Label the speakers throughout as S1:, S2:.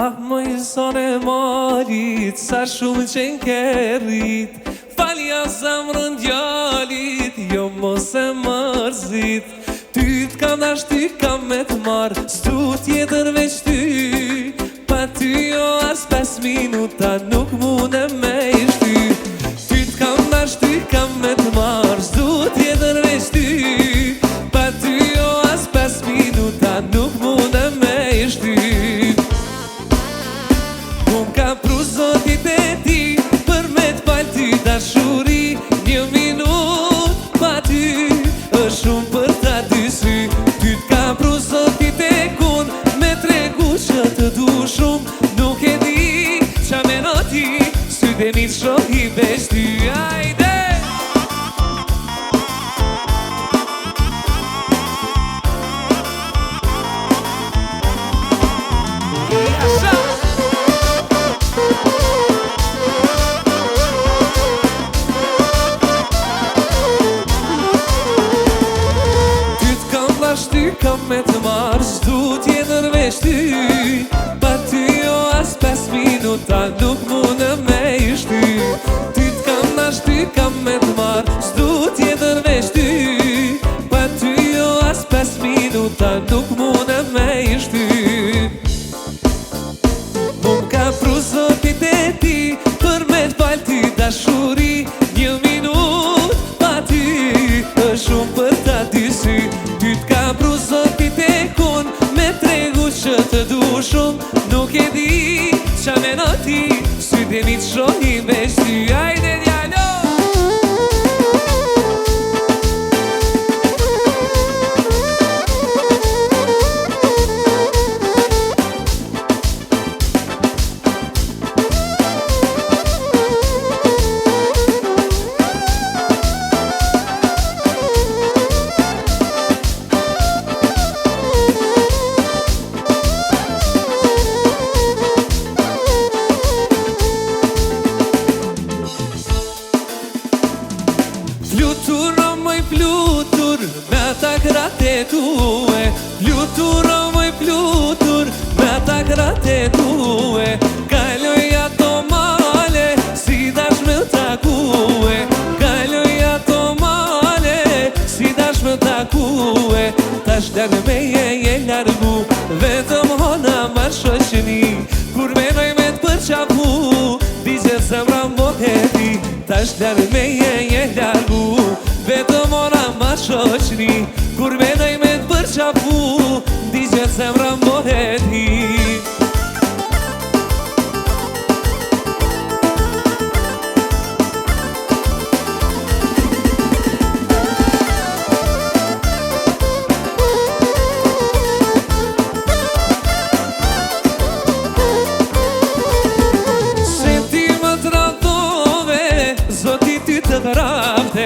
S1: Ah, më i sone malit, sa shumë që n'kerit Falja zemrën djallit, jo mos e mërzit Ty t'kam dash, ty kam me t'marr, s'tu tjetër veç ty Pa ty jo as 5 minuta nuk mune me i shty Ty t'kam dash, ty kam me t'marr, s'tu tjetër veç ty Pa ty jo as 5 minuta nuk mune me i shty Ka pru zotit e ti Për me t'fal ty dashuri Një minut pa ty është shumë për ta dy sy Ty t'ka pru zotit e kun Me tregu që të du shumë Nuk e di qa meno ti Syt e mi t'shohi veç ty Ajde! Ty kam me të marrë, s'du tjetër veç ty Pa ty jo as 5 minuta nuk mune me i shty Ty t'kam dash, ty kam me të marrë, s'du tjetër veç ty Pa ty jo as 5 minuta nuk mune me i shty Ka pru zotit e ti Për me t'fal ty dashuri Një minut pa ty është shumë për ta dy sy Ty t'ka pru zotit e kun Me tregu që të du shumë Nuk e di qa meno ti Syt e mi t'shohi veç ty Ajde djalo! Fluturo moj flutur me ata krate tue Fluturo moj flutur me ata krate tue Kaloj ato male si dash me takue Kaloj ato male si dash me takue Tash dërë me je largu Vetëm hona ma shoqni Kur menoj me t'përqapu Dizet zemra m'boheti Tash dërë me je largu Vetëm hona ma shoqni Kur menoj me t'përqapu Dizet zemra m'boheti Të vrapte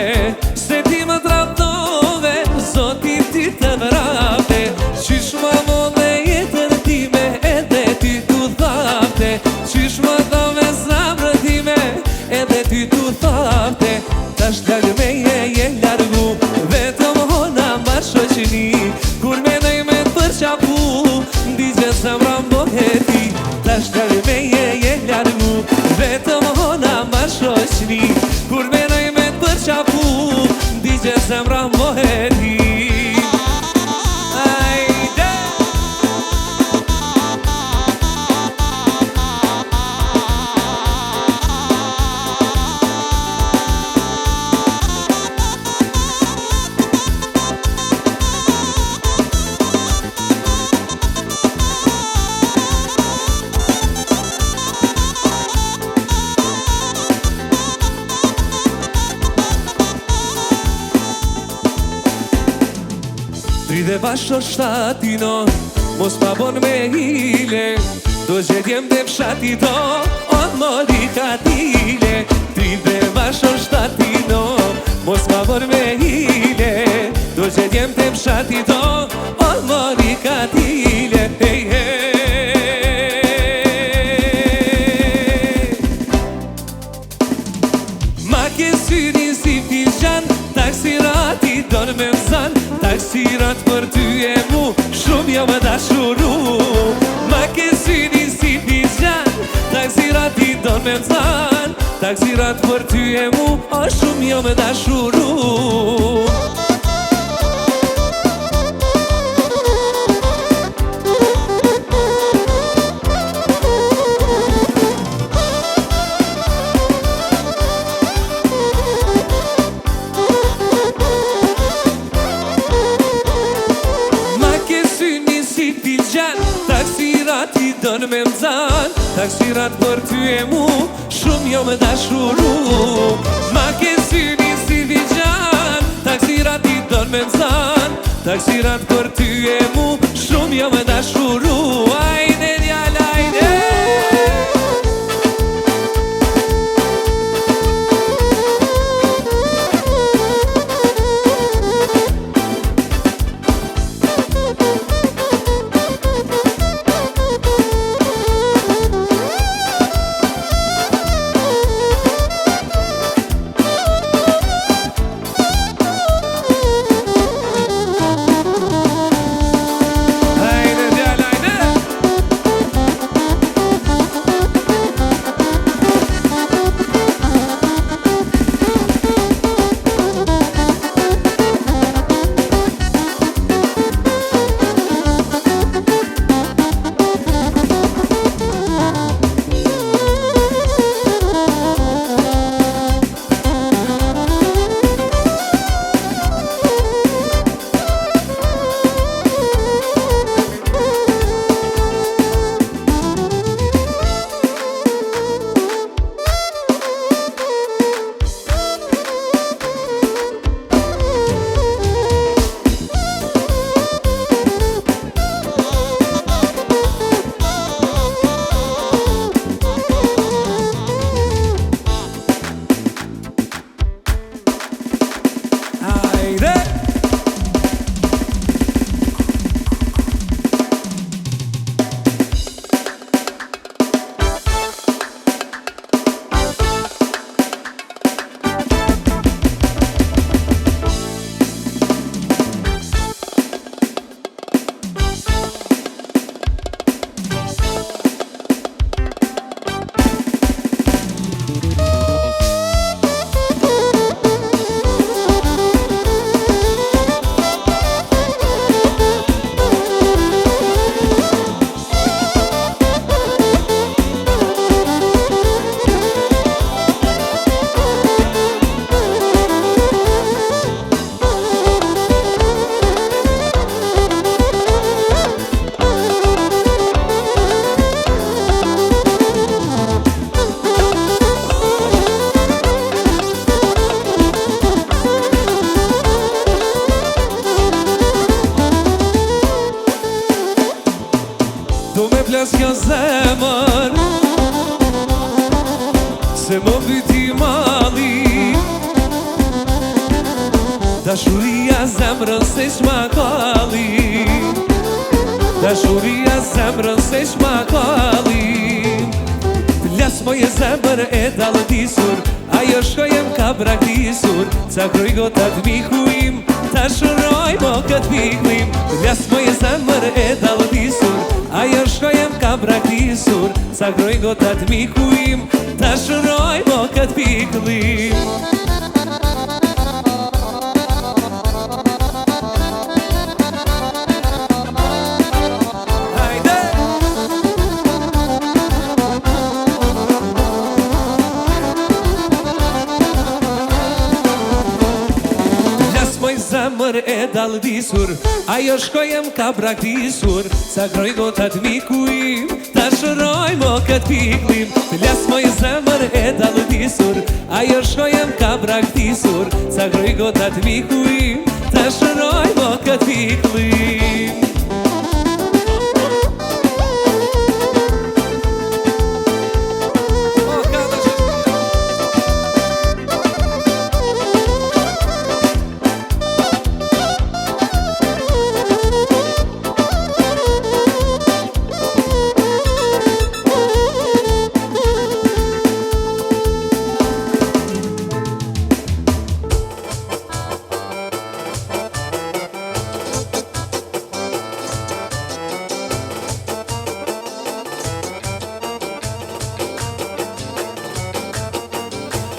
S1: Se ti më traptove Zoti ti të vrapte Qysh ma modhe jetër time Edhe ty tu thapte Qysh ma dhove zamrën time Edhe ty tu thapte Tash dërë me je largu Vetëm hona ma shoqni Kur menoj me t'përqapu Digje zemra m'boheti Tash dërë me je largu Vetëm hona ma shoqni Kur menoj me t'përqapu Digje zemra m'boheti Ajde! Tri dhe bashkë shtatino Mos pa bon me hile Do gjedjem dhe fshatito O mori katile Tri dhe bashkë shtatino Mos pa bon me hile Do gjedjem dhe fshatito O mori katile Hey hey Ma ke syri si fishan Taksirati don me zan Taksirat për ty e mu Shumë jo më dashuru Ma ke syri si fishan me nxan Taksirat për ty e mu o shumë jo me dashuru Taksirat i dën me mzan Taksirat për ty e mu Shumë jo me dashuru Ma ke syni si vijan Taksirat i dën me mzan Taksirat për ty e mu Shumë jo me dashuru Ajde djal, ajde Plas kjo zemër Se më vyti mali Dashuria zemrën se shma kalli Dashuria zemrën se shma kalli Plas moje zemër e dalëtisur Ajo shkojem ka braktisur Ca kroj gotat miku im Ta shëroj mo këtë piklim Plas moje zemër e dalëtisur Ajo shkojem ka braktisur Ca kroj gotat miku im Ta shëroj mo këtë piklim Zemër e dalëdisur Ajo shkojem ka braktisur Sa kroj gotat miku im Ta shëroj mo këtë piklim Plas moj zemër e dalëdisur Ajo shkojem ka braktisur Sa kroj gotat miku im Ta shëroj mo këtë piklim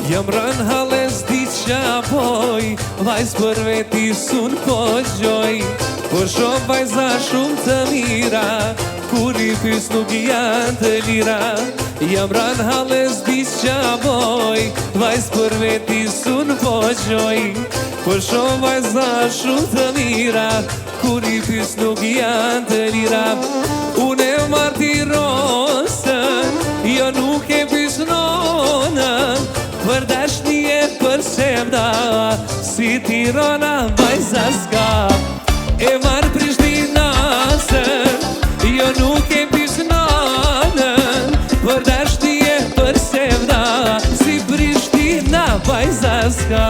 S1: Jam rën halles di qa boj, vajz për veti sun po gjoj. Po shoh vajza shumë të mira, kur i pys nuk janë të lira. Jam rën halles di qa boj, vajz për veti sun po gjoj. Po shoh vajza shumë të mira, kur i pys nuk janë të lira. Unë e martirosën, jo nuk e pys nonën, për dashni e për semda, si Tirana vajza s'ka. E marë Prishtinasën, jo nuk e pys nonën, për dashni e për semda, si Prishtina vajza s'ka.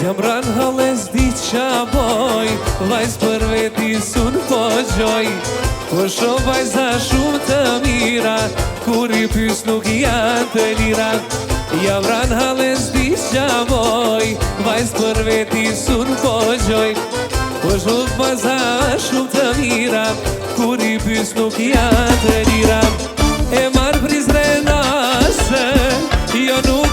S1: Jam rën halles di qa boj, vajz për veti sun po gjoj. Po shoh vajza shumë të mira, kur i pys nuk janë të lira. Jam rën halles di qa boj, vajz për veti sun po gjoj. Po shoh vajza shumë të mira, kur i pys nuk janë të lira. E marë Prizrenasën, jo nuk